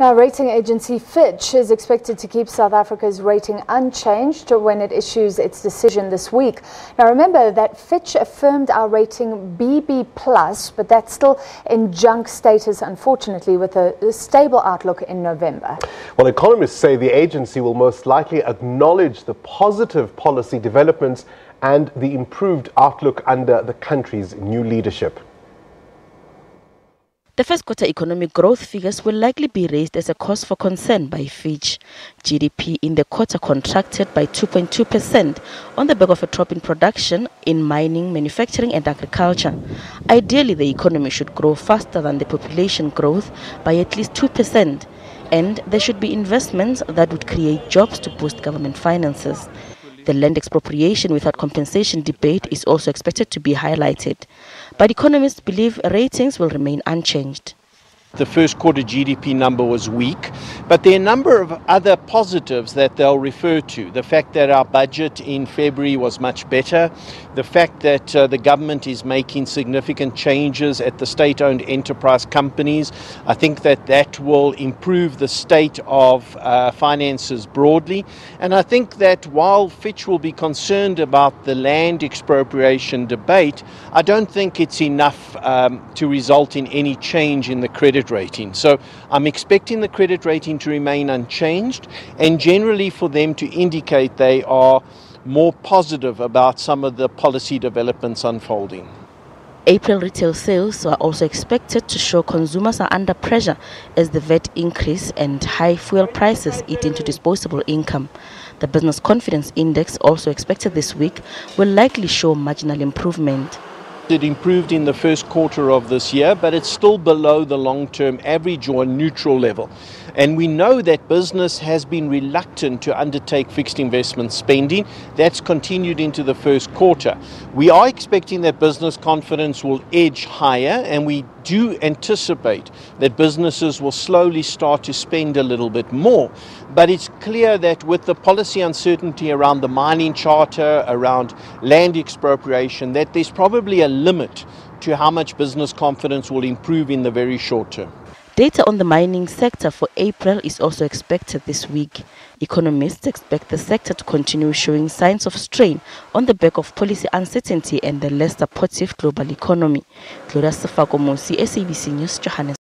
Now, rating agency Fitch is expected to keep South Africa's rating unchanged when it issues its decision this week. Now, remember that Fitch affirmed our rating BB+, but that's still in junk status, unfortunately, with a stable outlook in November. Well, economists say the agency will most likely acknowledge the positive policy developments and the improved outlook under the country's new leadership. The first quarter economic growth figures will likely be raised as a cause for concern by Fitch. GDP in the quarter contracted by 2.2% on the back of a drop in production in mining, manufacturing and agriculture. Ideally, the economy should grow faster than the population growth by at least 2%, and there should be investments that would create jobs to boost government finances. The land expropriation without compensation debate is also expected to be highlighted, but economists believe ratings will remain unchanged. The first quarter GDP number was weak, but there are a number of other positives that they'll refer to. The fact that our budget in February was much better, the fact that the government is making significant changes at the state-owned enterprise companies. I think that that will improve the state of finances broadly. And I think that while Fitch will be concerned about the land expropriation debate, I don't think it's enough to result in any change in the credit rating. So I'm expecting the credit rating to remain unchanged and generally for them to indicate they are more positive about some of the policy developments unfolding. April retail sales are also expected to show consumers are under pressure as the VAT increase and high fuel prices eat into disposable income. The business confidence index, also expected this week, will likely show marginal improvement. It improved in the first quarter of this year, but it's still below the long-term average or neutral level. And we know that business has been reluctant to undertake fixed investment spending. That's continued into the first quarter. We are expecting that business confidence will edge higher, and we do anticipate that businesses will slowly start to spend a little bit more. But it's clear that with the policy uncertainty around the mining charter, around land expropriation, that there's probably a limit to how much business confidence will improve in the very short term. Data on the mining sector for April is also expected this week. Economists expect the sector to continue showing signs of strain on the back of policy uncertainty and the less supportive global economy. Gloria Sefako, SABC News, Johannesburg.